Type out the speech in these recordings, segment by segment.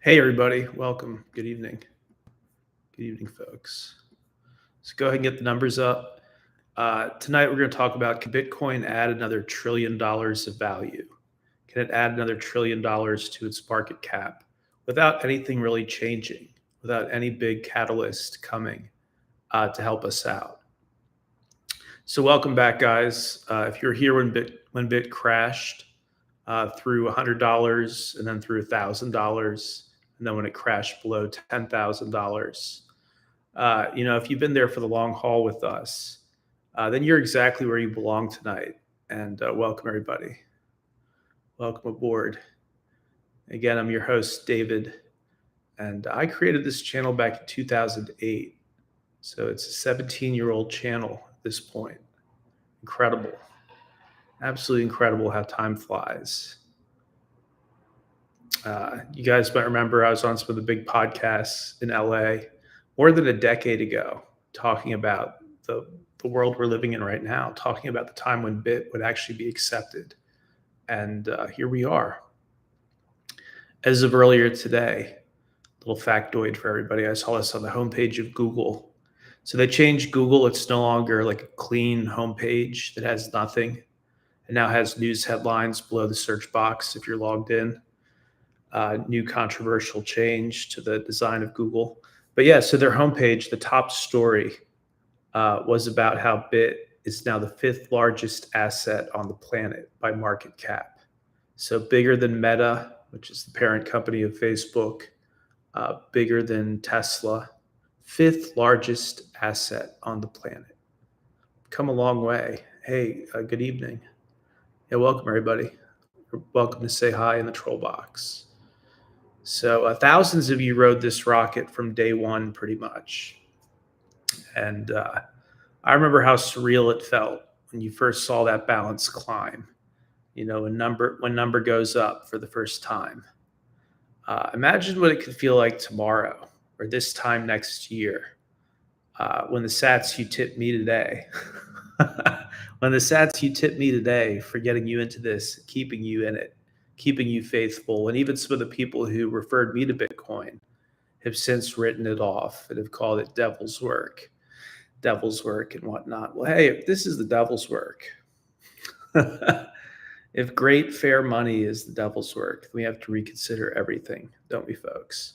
Hey, everybody. Welcome. Good evening. Good evening, folks. So go ahead and get the numbers up. Tonight, we're going to talk about, can Bitcoin add another $1 trillion of value? Can it add another $1 trillion to its market cap without anything really changing, without any big catalyst coming to help us out? So welcome back, guys. If you're here when Bit crashed through $100 and then through $1,000, and then when it crashed below $10,000, if you've been there for the long haul with us, then you're exactly where you belong tonight. And welcome, everybody. Welcome aboard. Again, I'm your host, David, and I created this channel back in 2008. So it's a 17-year-old channel at this point. Incredible. Absolutely incredible how time flies. You guys might remember I was on some of the big podcasts in LA more than a decade ago, talking about the world we're living in right now, talking about the time when Bit would actually be accepted. And here we are. As of earlier today, little factoid for everybody, I saw this on the homepage of Google. So they changed Google. It's no longer like a clean homepage that has nothing. It now has news headlines below the search box if you're logged in. New controversial change to the design of Google. But yeah, so their homepage, the top story was about how Bit is now the 5th largest asset on the planet by market cap. So bigger than Meta, which is the parent company of Facebook, bigger than Tesla, 5th largest asset on the planet. Come a long way. Hey, good evening. Yeah, welcome everybody. You're welcome to say hi in the troll box. So thousands of you rode this rocket from day one, pretty much. And I remember how surreal it felt when you first saw that balance climb. You know, when number goes up for the first time. Imagine what it could feel like tomorrow or this time next year when the sats you tip me today, when the sats you tip me today for getting you into this, keeping you in it, keeping you faithful. And even some of the people who referred me to Bitcoin have since written it off and have called it devil's work and whatnot. Well, hey, if this is the devil's work, if great fair money is the devil's work, we have to reconsider everything, don't we, folks?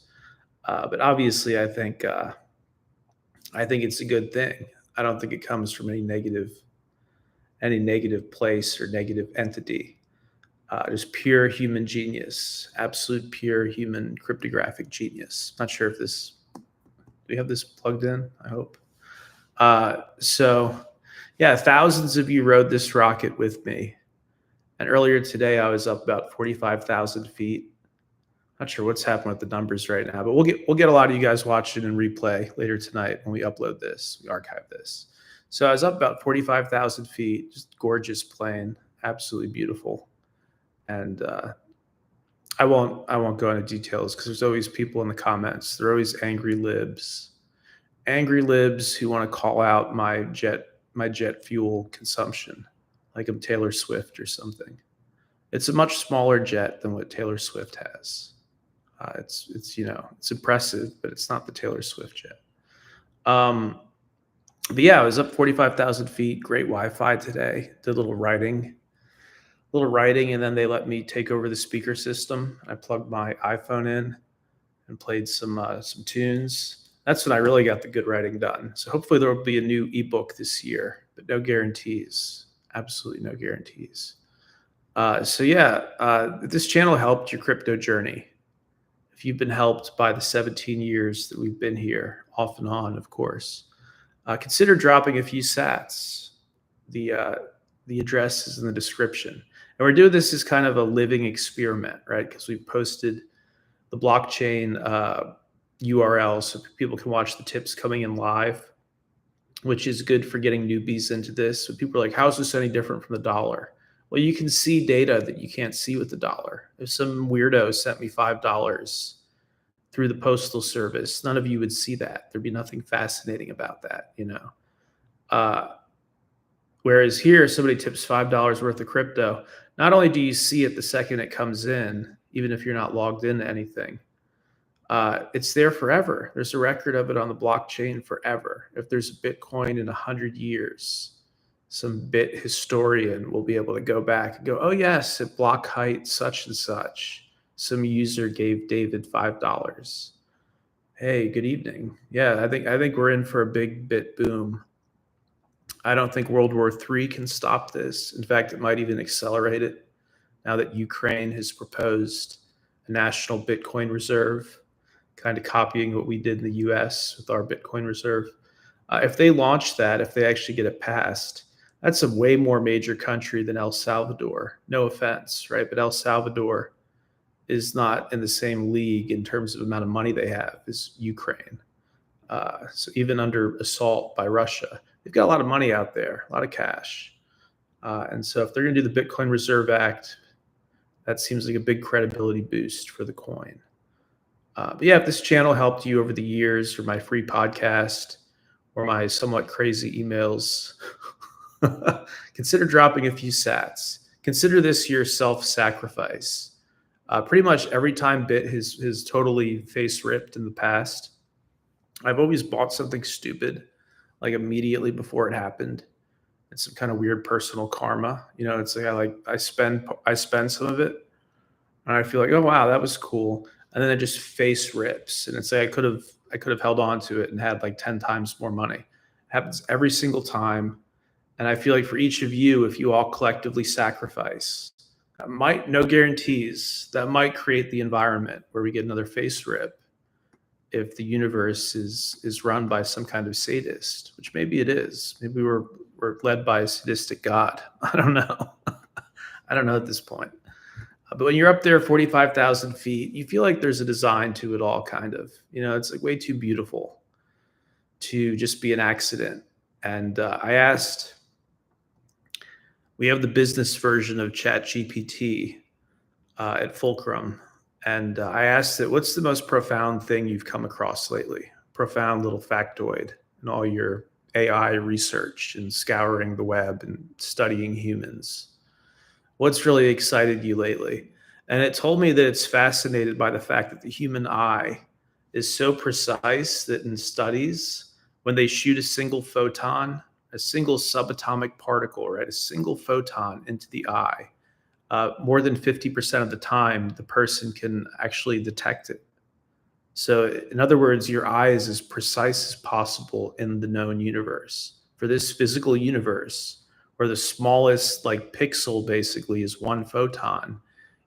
But obviously, I think it's a good thing. I don't think it comes from any negative place or negative entity. Just pure human genius, absolute pure human cryptographic genius. Not sure if do we have this plugged in? I hope. So yeah, thousands of you rode this rocket with me. And earlier today, I was up about 45,000 feet. Not sure what's happening with the numbers right now, but we'll get a lot of you guys watching in replay later tonight when we upload this, we archive this. So I was up about 45,000 feet, just gorgeous plane, absolutely beautiful. And I won't go into details because there's always people in the comments. There are always angry libs who want to call out my jet fuel consumption, like I'm Taylor Swift or something. It's a much smaller jet than what Taylor Swift has. It's impressive, but it's not the Taylor Swift jet. But yeah, I was up 45,000 feet. Great Wi-Fi today. Did a little writing, and then they let me take over the speaker system. I plugged my iPhone in and played some tunes. That's when I really got the good writing done. So hopefully there will be a new ebook this year, but no guarantees. Absolutely no guarantees. This channel helped your crypto journey. If you've been helped by the 17 years that we've been here, off and on, of course, consider dropping a few sats. The address is in the description. And we're doing this as kind of a living experiment, right? Because we posted the blockchain URL so people can watch the tips coming in live, which is good for getting newbies into this. So people are like, how is this any different from the dollar? Well, you can see data that you can't see with the dollar. If some weirdo sent me $5 through the postal service, none of you would see that. There'd be nothing fascinating about that, you know? Whereas here, somebody tips $5 worth of crypto. Not only do you see it the second it comes in, even if you're not logged into anything, It's there forever. There's a record of it on the blockchain forever. If there's a Bitcoin in 100 years, some bit historian will be able to go back and go, oh, yes, at block height such and such, some user gave David $5. Hey, good evening. Yeah, I think we're in for a big bit boom. I don't think World War III can stop this. In fact, it might even accelerate it now that Ukraine has proposed a national Bitcoin reserve, kind of copying what we did in the US with our Bitcoin reserve. If they launch that, if they actually get it passed, that's a way more major country than El Salvador. No offense, right? But El Salvador is not in the same league in terms of amount of money they have as Ukraine. So even under assault by Russia, they've got a lot of money out there, a lot of cash. And so if they're going to do the Bitcoin Reserve Act, that seems like a big credibility boost for the coin. But yeah, if this channel helped you over the years, or my free podcast, or my somewhat crazy emails, consider dropping a few sats. Consider this your self-sacrifice. Pretty much every time Bit has totally face ripped in the past, I've always bought something stupid, like immediately before it happened. It's some kind of weird personal karma. It's like I spend some of it, and I feel like, oh wow, that was cool, and then it just face rips, and it's like I could have held on to it and had like 10 times more money. It happens every single time, and I feel like for each of you, if you all collectively sacrifice, no guarantees, that might create the environment where we get another face rip. If the universe is run by some kind of sadist, which maybe it is, maybe we're led by a sadistic God. I don't know. I don't know at this point. But when you're up there 45,000 feet, you feel like there's a design to it all, kind of. It's like way too beautiful to just be an accident. And we have the business version of ChatGPT at Fulcrum. And I asked it, what's the most profound thing you've come across lately? Profound little factoid in all your AI research and scouring the web and studying humans. What's really excited you lately? And it told me that it's fascinated by the fact that the human eye is so precise that in studies, when they shoot a single photon, a single subatomic particle, right, a single photon into the eye, more than 50% of the time, the person can actually detect it. So in other words, your eye is as precise as possible in the known universe. For this physical universe, where the smallest pixel basically is one photon,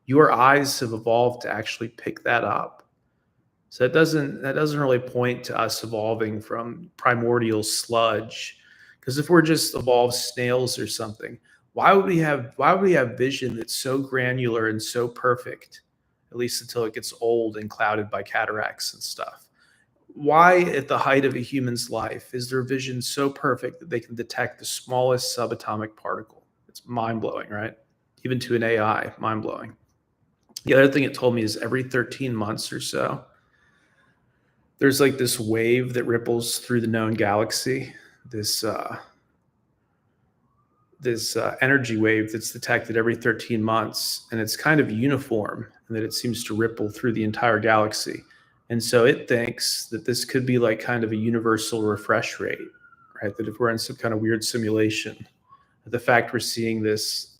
your eyes have evolved to actually pick that up. So that doesn't really point to us evolving from primordial sludge, because if we're just evolved snails or something, why would we have vision that's so granular and so perfect, at least until it gets old and clouded by cataracts and stuff? Why, at the height of a human's life, is their vision so perfect that they can detect the smallest subatomic particle? It's mind-blowing, right? Even to an AI, mind-blowing. The other thing it told me is every 13 months or so, there's like this wave that ripples through the known galaxy, this energy wave that's detected every 13 months, and it's kind of uniform, and that it seems to ripple through the entire galaxy. And so it thinks that this could be like kind of a universal refresh rate, right? That if we're in some kind of weird simulation, the fact we're seeing this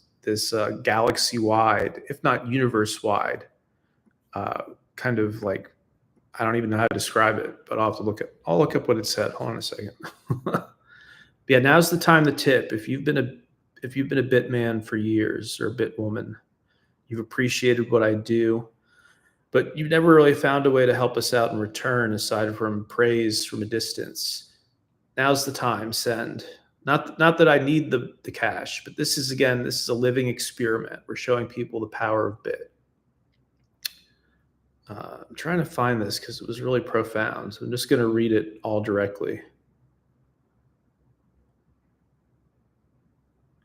galaxy-wide, if not universe-wide, kind of like, I don't even know how to describe it, but I'll look up what it said. Hold on a second. Yeah, now's the time to tip. If you've been a bit man for years, or a bit woman, you've appreciated what I do, but you've never really found a way to help us out in return aside from praise from a distance. Now's the time. Send. Not that I need the cash, but this is a living experiment. We're showing people the power of Bit. I'm trying to find this because it was really profound. So I'm just going to read it all directly.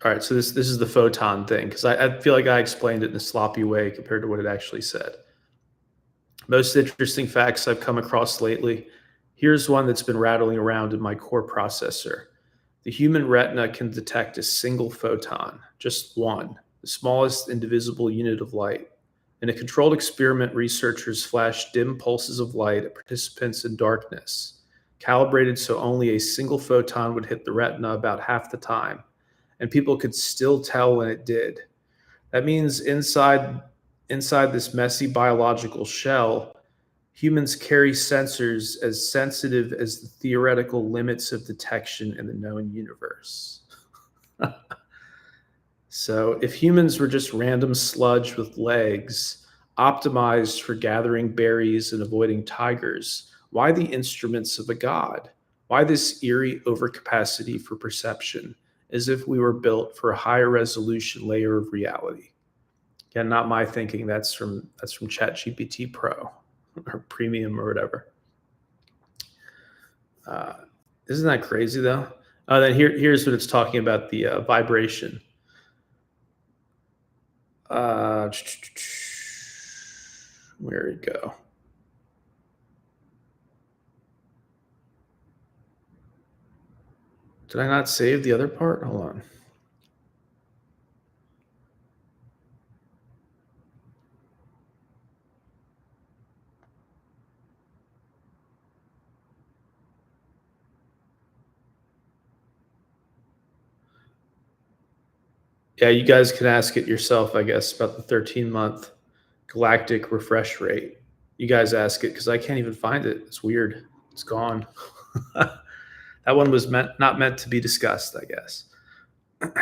All right, so this is the photon thing, because I feel like I explained it in a sloppy way compared to what it actually said. Most interesting facts I've come across lately. Here's one that's been rattling around in my core processor. The human retina can detect a single photon, just one, the smallest indivisible unit of light. In a controlled experiment, researchers flashed dim pulses of light at participants in darkness, calibrated so only a single photon would hit the retina about half the time, and people could still tell when it did. That means inside this messy biological shell, humans carry sensors as sensitive as the theoretical limits of detection in the known universe. So, if humans were just random sludge with legs, optimized for gathering berries and avoiding tigers, why the instruments of a god? Why this eerie overcapacity for perception, as if we were built for a higher resolution layer of reality? Again, not my thinking. That's from ChatGPT Pro or Premium or whatever. Uh, isn't that crazy though? Then here's what it's talking about the vibration. Uh, where did it go? Did I not save the other part? Hold on. Yeah, you guys can ask it yourself, I guess, about the 13-month galactic refresh rate. You guys ask it because I can't even find it. It's weird. It's gone. That one was not meant to be discussed, I guess. But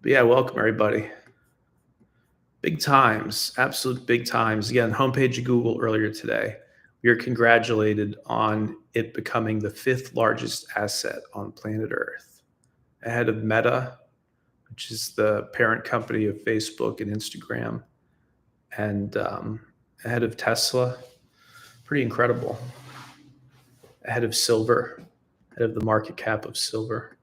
yeah, welcome everybody. Big times, absolute big times. Again, homepage of Google earlier today. We are congratulated on it becoming the 5th largest asset on planet Earth, ahead of Meta, which is the parent company of Facebook and Instagram, and ahead of Tesla. Pretty incredible. Ahead of silver, ahead of the market cap of silver.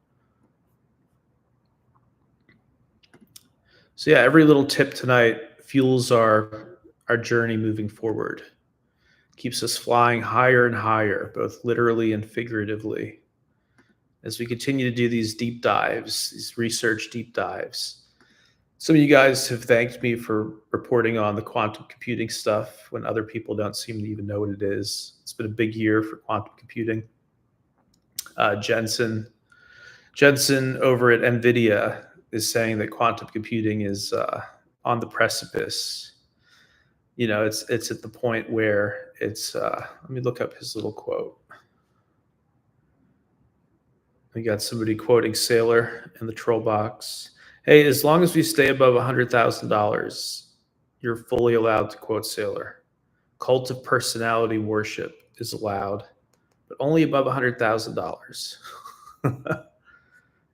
So yeah, every little tip tonight fuels our journey moving forward. Keeps us flying higher and higher, both literally and figuratively, as we continue to do these deep dives, these research deep dives. Some of you guys have thanked me for reporting on the quantum computing stuff when other people don't seem to even know what it is. It's been a big year for quantum computing. Jensen over at NVIDIA is saying that quantum computing is on the precipice. You know, it's at the point where it's. Let me look up his little quote. We got somebody quoting Sailor in the troll box. Hey, as long as we stay above $100,000, you're fully allowed to quote Sailor. Cult of personality worship is allowed, but only above $100,000.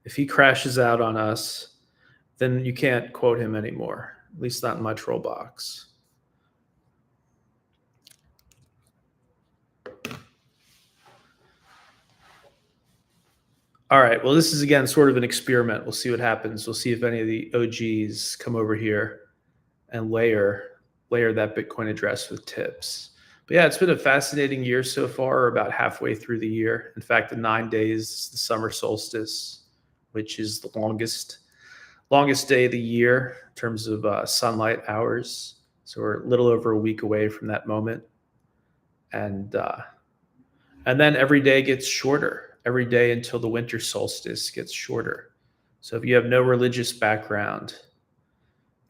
If he crashes out on us, then you can't quote him anymore, at least not in my troll box. All right, well, this is, again, sort of an experiment. We'll see what happens. We'll see if any of the OGs come over here and layer that Bitcoin address with tips. But yeah, it's been a fascinating year so far. We're about halfway through the year. In fact, in 9 days, the summer solstice, which is the longest day of the year in terms of sunlight hours. So we're a little over a week away from that moment, and then every day gets shorter. Every day until the winter solstice gets shorter. So if you have no religious background,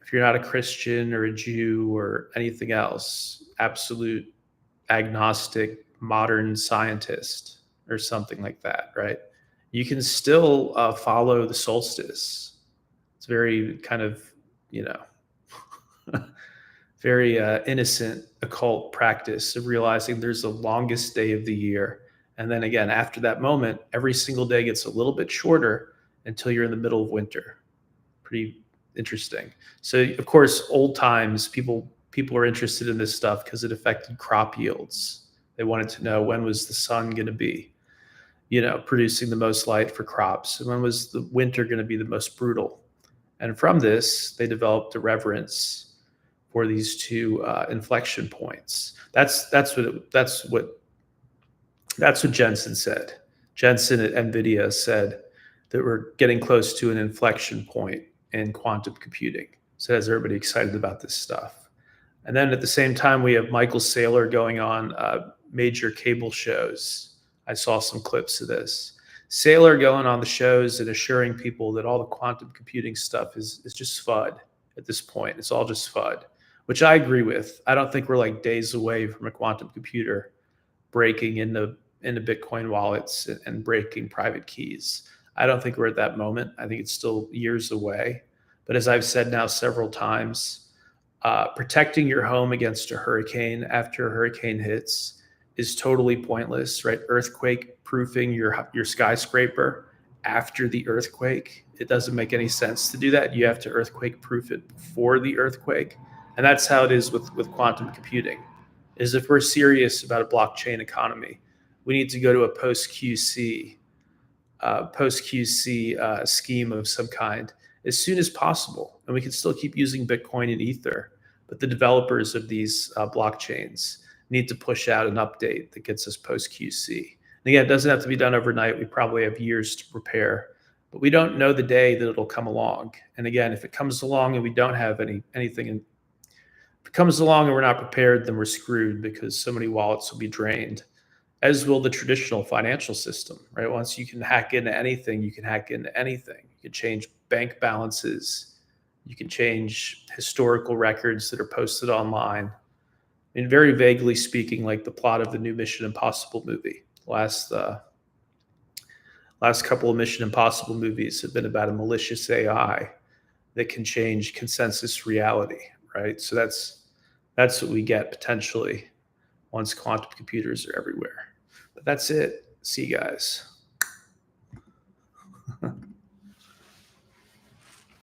if you're not a Christian or a Jew or anything else, absolute agnostic modern scientist or something like that, right? You can still follow the solstice. It's very kind of, very innocent occult practice of realizing there's the longest day of the year. And then again, after that moment, every single day gets a little bit shorter until you're in the middle of winter. Pretty interesting. So of course, old times, people are interested in this stuff because it affected crop yields. They wanted to know, when was the sun going to be, producing the most light for crops, and when was the winter going to be the most brutal. And from this, they developed a reverence for these two inflection points. That's what Jensen said. Jensen at NVIDIA said that we're getting close to an inflection point in quantum computing. So it has everybody excited about this stuff. And then at the same time, we have Michael Saylor going on major cable shows. I saw some clips of this. Saylor going on the shows and assuring people that all the quantum computing stuff is just FUD at this point. It's all just FUD, which I agree with. I don't think we're like days away from a quantum computer breaking into Bitcoin wallets and breaking private keys. I don't think we're at that moment. I think it's still years away. But as I've said now several times, protecting your home against a hurricane after a hurricane hits is totally pointless, right? Earthquake proofing your skyscraper after the earthquake, it doesn't make any sense to do that. You have to earthquake proof it before the earthquake, and that's how it is with quantum computing. Is if we're serious about a blockchain economy, we need to go to a post QC scheme of some kind as soon as possible, and we can still keep using Bitcoin and Ether. But the developers of these blockchains need to push out an update that gets us post QC. And again, it doesn't have to be done overnight. We probably have years to prepare, but we don't know the day that it'll come along. And again, if it comes along and we don't have anything, if it comes along and we're not prepared, then we're screwed because so many wallets will be drained, as will the traditional financial system, right? Once you can hack into anything, you can hack into anything. You can change bank balances. You can change historical records that are posted online. I mean, very vaguely speaking, like the plot of the new Mission Impossible movie. Last couple of Mission Impossible movies have been about a malicious AI that can change consensus reality, right? So that's what we get potentially once quantum computers are everywhere. But that's it. See you guys.